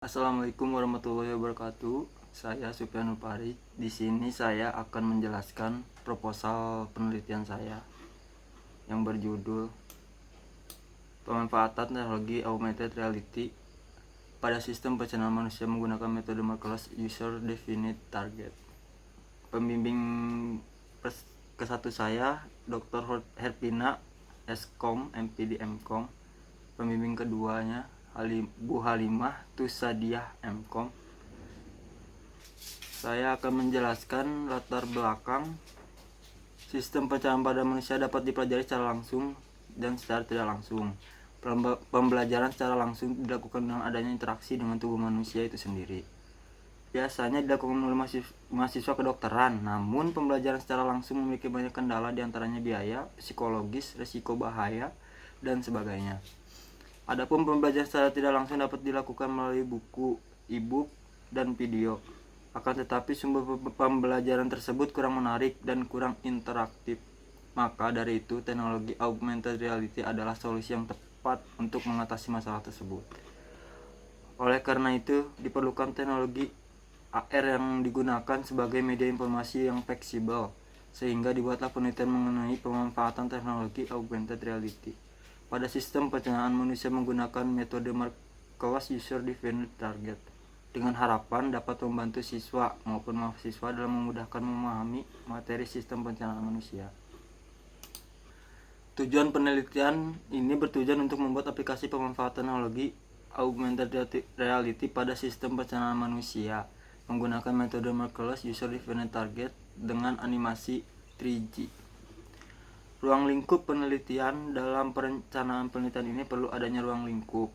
Assalamualaikum warahmatullahi wabarakatuh. Saya Supyanul Pari. Di sini saya akan menjelaskan proposal penelitian saya yang berjudul Pemanfaatan Teknologi Augmented Reality pada Sistem Pencernaan Manusia menggunakan metode Marvelous User Defined Target. Pembimbing ke-1 saya Dr. Herpina Eskom, MPD MKom. Pembimbing keduanya Bu Halimah Tusadiah MKom. Saya akan menjelaskan latar belakang sistem pencernaan pada manusia dapat dipelajari secara langsung dan secara tidak langsung. Pembelajaran secara langsung dilakukan dengan adanya interaksi dengan tubuh manusia itu sendiri. Biasanya dilakukan oleh mahasiswa kedokteran, namun pembelajaran secara langsung memiliki banyak kendala, diantaranya biaya, psikologis, risiko bahaya, dan sebagainya. Adapun pembelajaran secara tidak langsung dapat dilakukan melalui buku, e-book, dan video. Akan tetapi sumber pembelajaran tersebut kurang menarik dan kurang interaktif. Maka dari itu, teknologi augmented reality adalah solusi yang tepat untuk mengatasi masalah tersebut. Oleh karena itu, diperlukan teknologi AR yang digunakan sebagai media informasi yang fleksibel, sehingga dibuatlah penelitian mengenai pemanfaatan teknologi augmented reality pada sistem pencernaan manusia menggunakan metode Marvelous User Defined Target, dengan harapan dapat membantu siswa maupun mahasiswa dalam memudahkan memahami materi sistem pencernaan manusia. Tujuan penelitian ini bertujuan untuk membuat aplikasi pemanfaatan teknologi augmented reality pada sistem pencernaan manusia menggunakan metode Marvelous User Defined Target dengan animasi 3G. Ruang lingkup penelitian. Dalam perencanaan penelitian ini perlu adanya ruang lingkup.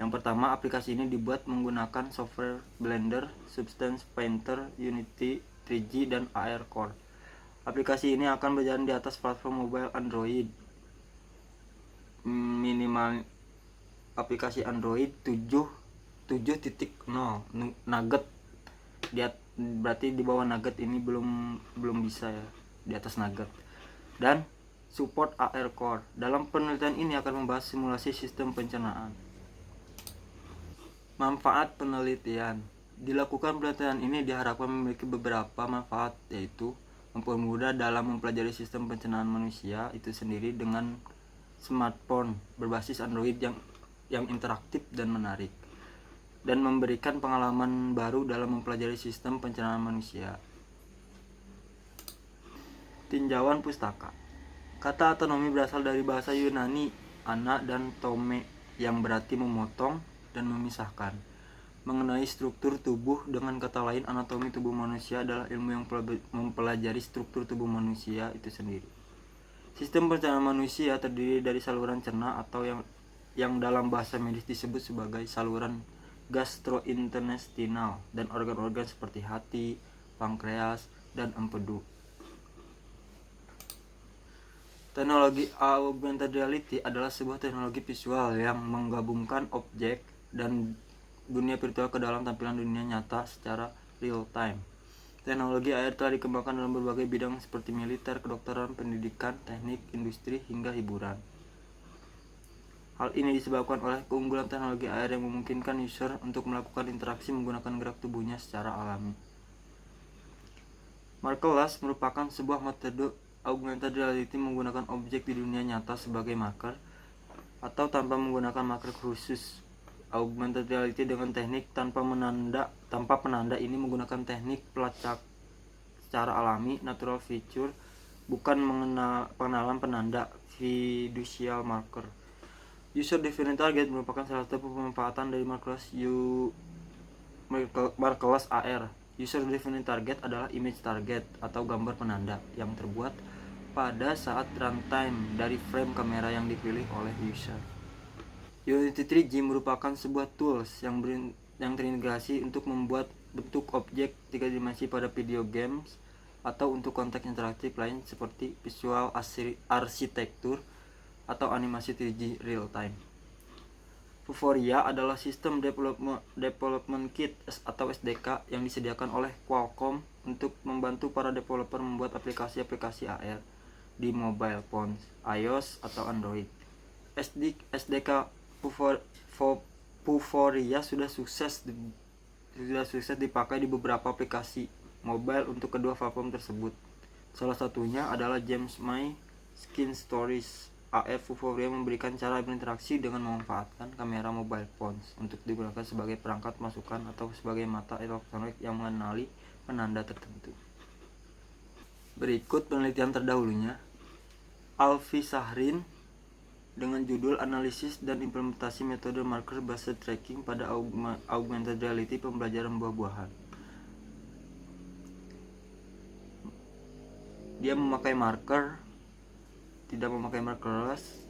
Yang pertama, aplikasi ini dibuat menggunakan software Blender, Substance Painter, Unity, 3G, dan AR Core. Aplikasi ini akan berjalan di atas platform mobile Android. Minimal aplikasi Android 7.0 Nugget. Berarti di bawah Nugget ini belum bisa ya, di atas Nugget. Dan support AR Core. Dalam penelitian ini akan membahas simulasi sistem pencernaan. Manfaat penelitian. Dilakukan penelitian ini diharapkan memiliki beberapa manfaat, yaitu mempermudah dalam mempelajari sistem pencernaan manusia itu sendiri dengan smartphone berbasis Android yang interaktif dan menarik, dan memberikan pengalaman baru dalam mempelajari sistem pencernaan manusia. Tinjauan pustaka. Kata autonomi berasal dari bahasa Yunani ana dan tome, yang berarti memotong dan memisahkan. Mengenai struktur tubuh, dengan kata lain anatomi tubuh manusia adalah ilmu yang mempelajari struktur tubuh manusia itu sendiri. Sistem pencernaan manusia terdiri dari saluran cerna atau yang dalam bahasa medis disebut sebagai saluran gastrointestinal dan organ-organ seperti hati, pankreas, dan empedu. Teknologi augmented reality adalah sebuah teknologi visual yang menggabungkan objek dan dunia virtual ke dalam tampilan dunia nyata secara real time. Teknologi AR telah dikembangkan dalam berbagai bidang seperti militer, kedokteran, pendidikan, teknik, industri, hingga hiburan. Hal ini disebabkan oleh keunggulan teknologi AR yang memungkinkan user untuk melakukan interaksi menggunakan gerak tubuhnya secara alami. Marvelous merupakan sebuah metode augmented reality menggunakan objek di dunia nyata sebagai marker atau tanpa menggunakan marker khusus. Augmented reality dengan teknik tanpa penanda ini menggunakan teknik pelacak secara alami, natural feature, bukan pengenalan penanda, fiducial marker. User defined target merupakan salah satu pemanfaatan dari Marvelous AR. User defined target adalah image target atau gambar penanda yang terbuat pada saat runtime dari frame kamera yang dipilih oleh user. Unity 3G merupakan sebuah tools yang terintegrasi untuk membuat bentuk objek 3 dimensi pada video games atau untuk konteks interaktif lain seperti visual arsitektur atau animasi 3G real time. Vuforia adalah sistem development kit atau SDK yang disediakan oleh Qualcomm untuk membantu para developer membuat aplikasi-aplikasi AR di mobile phones, iOS atau Android. SDK Vuforia sudah sukses dipakai di beberapa aplikasi mobile untuk kedua platform tersebut. Salah satunya adalah James My Skin Stories. AR Vuforia memberikan cara berinteraksi dengan memanfaatkan kamera mobile phones untuk digunakan sebagai perangkat masukan atau sebagai mata elektronik yang mengenali penanda tertentu. Berikut penelitian terdahulunya. Alfi Sahrin dengan judul Analisis dan Implementasi Metode Marker Based Tracking pada Augmented Reality Pembelajaran Buah-buahan. Dia memakai marker, tidak memakai markerless,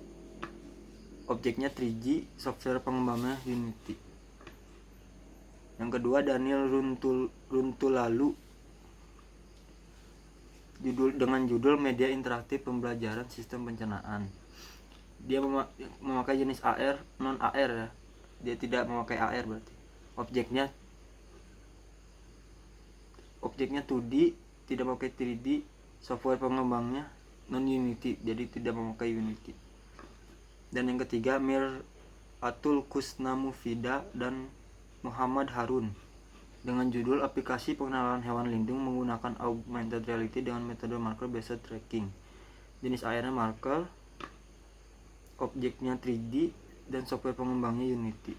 objeknya 3G, software pengembangnya Unity. Yang kedua, Daniel Runtulalu dengan judul Media Interaktif Pembelajaran Sistem Pencernaan. Dia memakai jenis AR, non AR ya. Dia tidak memakai AR berarti. Objeknya 2D, tidak memakai 3D, software pengembangnya non Unity, jadi tidak memakai Unity. Dan yang ketiga, Mir Atul Kusnamufida dan Muhammad Harun dengan judul Aplikasi Pengenalan Hewan Lindung Menggunakan Augmented Reality dengan Metode Marker Based Tracking. Jenis AR-nya marker, objeknya 3D, dan software pengembangnya Unity.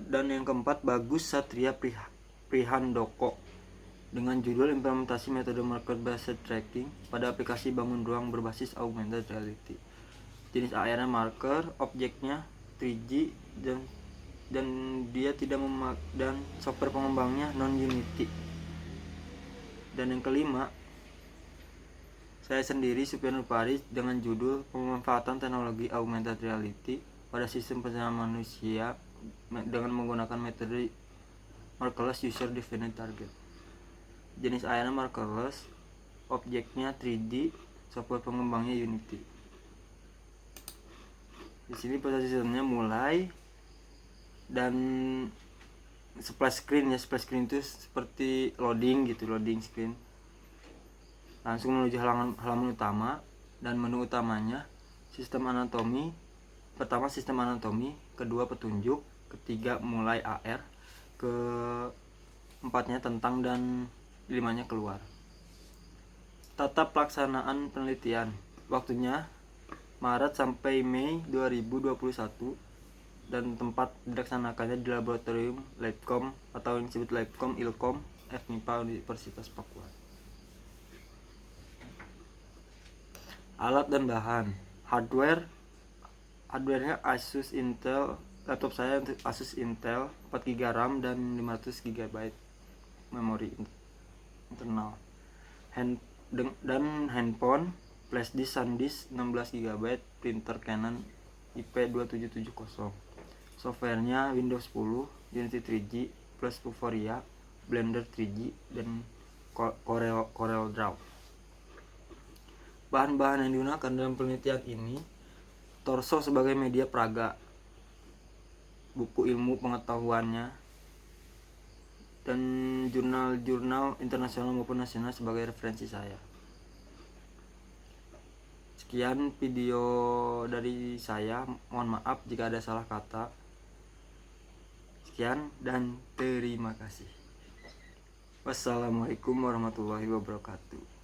Dan yang keempat, Bagus Satria Prihandoko dengan judul Implementasi Metode Marker Based Tracking pada aplikasi bangun ruang berbasis Augmented Reality. Jenis AR-nya marker, objeknya 3D, dan dia tidak dan software pengembangnya non Unity. Dan yang kelima, saya sendiri Supian Nurpari dengan judul Pemanfaatan Teknologi Augmented Reality pada Sistem Pencernaan Manusia dengan menggunakan metode Markerless User Defined Target. Jenis AR markerless, objeknya 3D, software pengembangnya Unity. Di sini proses sistemnya mulai, dan splash screen itu seperti loading screen. Langsung menuju halaman utama, dan menu utamanya sistem anatomi. Pertama sistem anatomi, kedua petunjuk, ketiga mulai AR, keempatnya tentang, dan limanya keluar. Tata pelaksanaan penelitian. Waktunya Maret sampai Mei 2021, dan tempat dilaksanakannya di laboratorium Labcom atau yang disebut Labcom Ilkom FMIPA Universitas Papua. Alat dan bahan. Hardwarenya Asus Intel. Laptop saya Asus Intel 4GB RAM dan 500GB memori internal. Dan handphone, flash disk SanDisk 16GB, printer Canon IP2770. Softwarenya Windows 10, Unity 3G plus Vuforia, Blender 3G, dan Corel Draw. Bahan-bahan yang digunakan dalam penelitian ini: torso sebagai media peraga, buku ilmu pengetahuannya, dan jurnal-jurnal internasional maupun nasional sebagai referensi saya. Sekian video dari saya, mohon maaf jika ada salah kata. Sekian dan terima kasih. Wassalamualaikum warahmatullahi wabarakatuh.